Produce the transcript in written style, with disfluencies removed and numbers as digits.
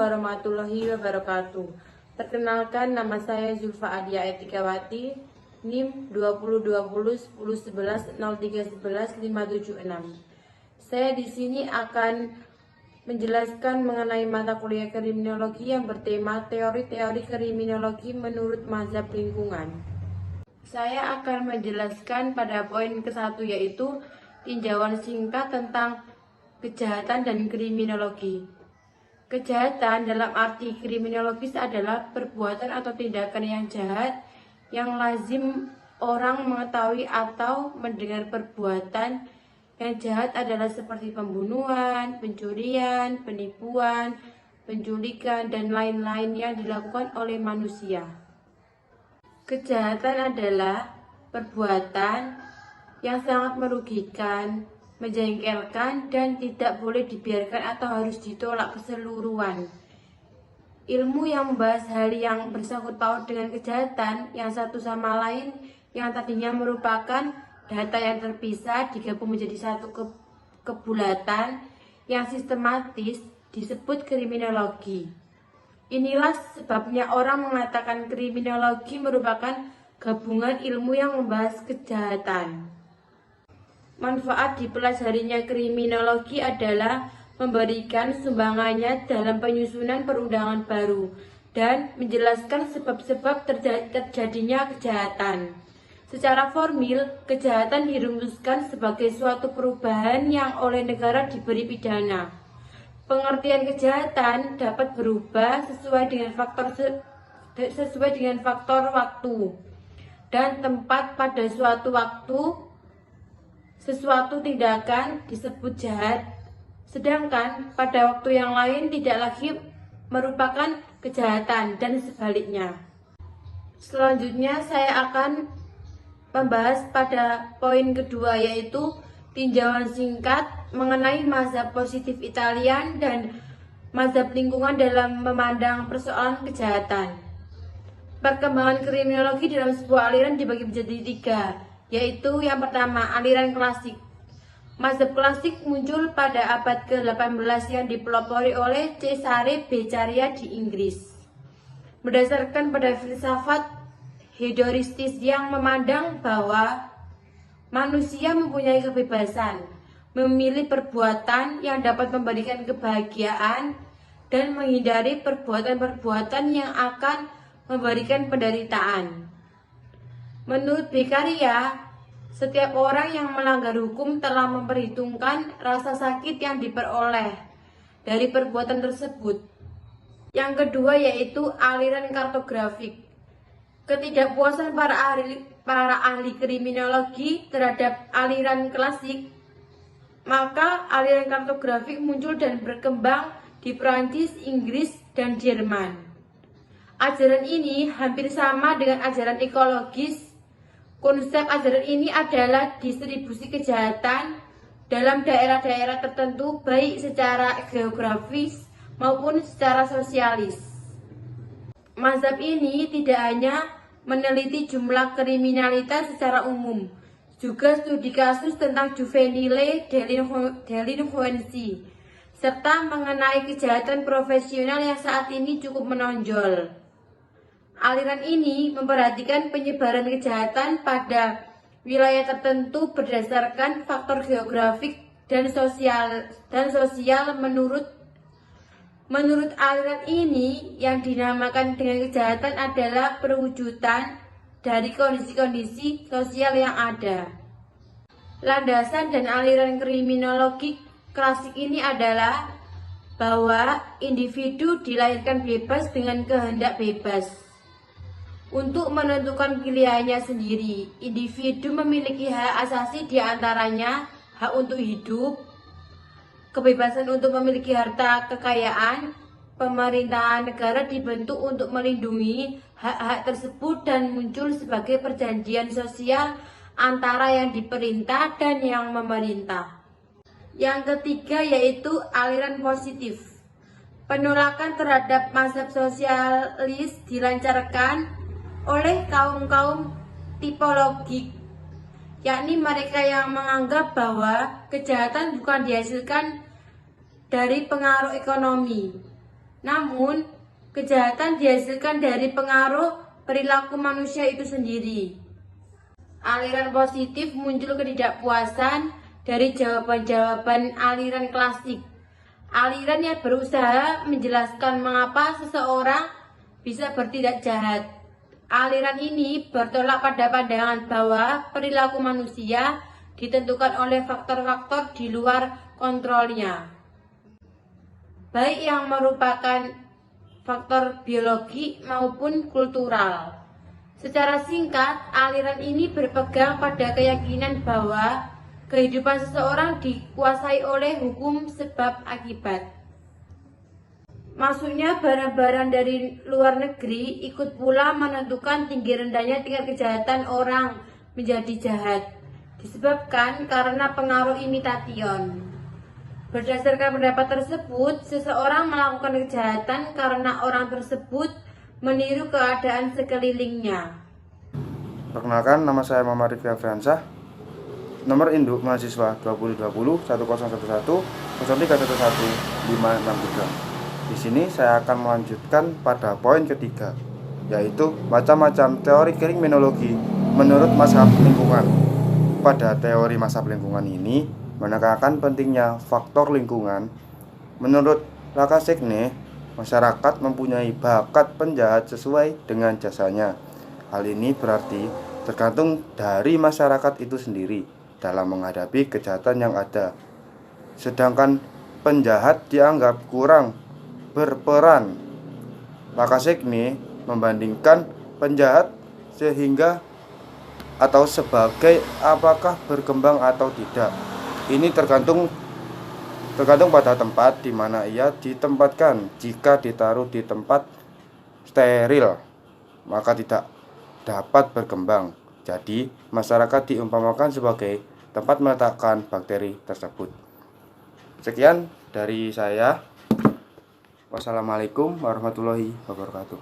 warahmatullahi wabarakatuh. Perkenalkan, nama saya Zulfa Adia Etikawati, NIM 20201011031157 Saya di sini akan menjelaskan mengenai mata kuliah kriminologi yang bertema teori-teori kriminologi menurut mazhab lingkungan. Saya akan menjelaskan pada poin ke-1, yaitu tinjauan singkat tentang kejahatan dan kriminologi. Kejahatan dalam arti kriminologis adalah perbuatan atau tindakan yang jahat yang lazim orang mengetahui atau mendengar. Perbuatan yang jahat adalah seperti pembunuhan, pencurian, penipuan, penculikan, dan lain-lain yang dilakukan oleh manusia. Kejahatan adalah perbuatan yang sangat merugikan, menjengkelkan, dan tidak boleh dibiarkan atau harus ditolak keseluruhan. Ilmu yang membahas hal yang bersangkut paut dengan kejahatan yang satu sama lain yang tadinya merupakan data yang terpisah digabung menjadi satu kebulatan yang sistematis disebut kriminologi. Inilah sebabnya orang mengatakan kriminologi merupakan gabungan ilmu yang membahas kejahatan. Manfaat dipelajarinya kriminologi adalah memberikan sumbangannya dalam penyusunan perundangan baru dan menjelaskan sebab-sebab terjadinya kejahatan. Secara formil, kejahatan dirumuskan sebagai suatu perubahan yang oleh negara diberi pidana. Pengertian kejahatan dapat berubah sesuai dengan faktor waktu dan tempat. Pada suatu waktu, sesuatu tindakan disebut jahat, sedangkan pada waktu yang lain tidak lagi merupakan kejahatan, dan sebaliknya. Selanjutnya saya akan membahas pada poin kedua, yaitu tinjauan singkat mengenai mazhab positif Italian dan mazhab lingkungan dalam memandang persoalan kejahatan. Perkembangan kriminologi dalam sebuah aliran dibagi menjadi 3, yaitu yang pertama, aliran klasik. Mazhab klasik muncul pada abad ke-18 yang dipelopori oleh Cesare Beccaria di Inggris. Berdasarkan pada filsafat hedonistis yang memandang bahwa manusia mempunyai kebebasan memilih perbuatan yang dapat memberikan kebahagiaan dan menghindari perbuatan-perbuatan yang akan memberikan penderitaan. Menurut Beccaria, setiap orang yang melanggar hukum telah memperhitungkan rasa sakit yang diperoleh dari perbuatan tersebut. Yang kedua yaitu aliran kartografik. Ketidakpuasan para ahli kriminologi terhadap aliran klasik, maka aliran kartografik muncul dan berkembang di Prancis, Inggris, dan Jerman. Ajaran ini hampir sama dengan ajaran ekologis. Konsep ajaran ini adalah distribusi kejahatan dalam daerah-daerah tertentu, baik secara geografis maupun secara sosialis. Mazhab ini tidak hanya meneliti jumlah kriminalitas secara umum, juga studi kasus tentang juvenile delinquency, serta mengenai kejahatan profesional yang saat ini cukup menonjol. Aliran ini memperhatikan penyebaran kejahatan pada wilayah tertentu berdasarkan faktor geografik dan sosial. Menurut aliran ini, yang dinamakan dengan kejahatan adalah perwujudan dari kondisi-kondisi sosial yang ada. Landasan dan aliran kriminologi klasik ini adalah bahwa individu dilahirkan bebas dengan kehendak bebas untuk menentukan pilihannya sendiri. Individu memiliki hak asasi, diantaranya hak untuk hidup, kebebasan untuk memiliki harta kekayaan. Pemerintahan negara dibentuk untuk melindungi hak-hak tersebut dan muncul sebagai perjanjian sosial antara yang diperintah dan yang memerintah. Yang ketiga yaitu aliran positif. Penolakan terhadap mazhab sosialis dilancarkan oleh kaum-kaum tipologik, yakni mereka yang menganggap bahwa kejahatan bukan dihasilkan dari pengaruh ekonomi, Namun, kejahatan dihasilkan dari pengaruh perilaku manusia itu sendiri. Aliran positif muncul ketidakpuasan dari jawaban-jawaban aliran klasik. Aliran yang berusaha menjelaskan mengapa seseorang bisa bertindak jahat. Aliran ini bertolak pada pandangan bahwa perilaku manusia ditentukan oleh faktor-faktor di luar kontrolnya, baik yang merupakan faktor biologi maupun kultural. Secara singkat, aliran ini berpegang pada keyakinan bahwa kehidupan seseorang dikuasai oleh hukum sebab akibat. Maksudnya barang-barang dari luar negeri ikut pula menentukan tinggi rendahnya tingkat kejahatan orang menjadi jahat, disebabkan karena pengaruh imitation. Berdasarkan pendapat tersebut, seseorang melakukan kejahatan karena orang tersebut meniru keadaan sekelilingnya. Perkenalkan, nama saya Muhammad Rifki Afriansah. Nomor induk mahasiswa 2020 1011 0311 563. Di sini saya akan melanjutkan pada poin ketiga, yaitu macam-macam teori kriminologi menurut mazhab lingkungan. Pada teori mazhab lingkungan ini menekankan pentingnya faktor lingkungan. Menurut Lacassagne, masyarakat mempunyai bakat penjahat sesuai dengan jasanya. Hal ini berarti tergantung dari masyarakat itu sendiri dalam menghadapi kejahatan yang ada. Sedangkan penjahat dianggap kurang berperan. Lacassagne membandingkan penjahat sehingga atau sebagai apakah berkembang atau tidak. Ini tergantung pada tempat di mana ia ditempatkan. Jika ditaruh di tempat steril, maka tidak dapat berkembang. Jadi, masyarakat diumpamakan sebagai tempat meletakkan bakteri tersebut. Sekian dari saya. Wassalamualaikum warahmatullahi wabarakatuh.